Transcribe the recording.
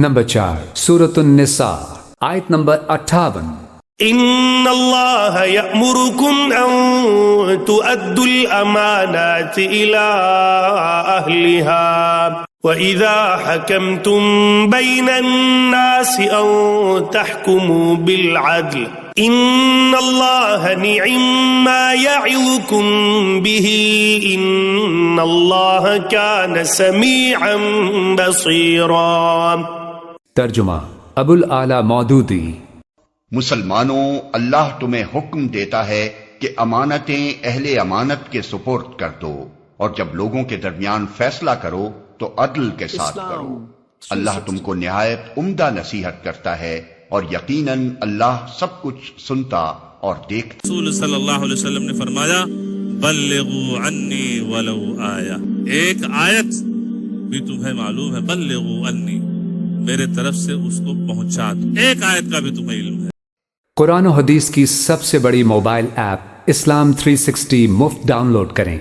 Number 4 سورۃ النساء آیت نمبر 58. إن الله يأمركم أن تؤدوا الأمانات إلى أهلها وإذا حكمتم بين الناس أن تحكموا بالعدل إن الله نعم ما يعظكم به إن الله كان سميعا بصيرا. ترجمہ ابو الاعلیٰ مودودی. مسلمانوں، اللہ تمہیں حکم دیتا ہے کہ امانتیں اہل امانت کے سپرد کر دو، اور جب لوگوں کے درمیان فیصلہ کرو تو عدل کے ساتھ کرو. اللہ تم کو نہایت عمدہ نصیحت کرتا ہے، اور یقیناً اللہ سب کچھ سنتا اور دیکھتا. رسول صلی اللہ علیہ وسلم نے فرمایا بلغوا عنی ولو آیہ، ایک آیت بھی تمہیں معلوم ہے، بلغوا عنی، میرے طرف سے اس کو پہنچا دو، ایک آیت کا بھی تمہیں علم ہے. قرآن و حدیث کی سب سے بڑی موبائل ایپ اسلام 360 مفت ڈاؤن لوڈ کریں.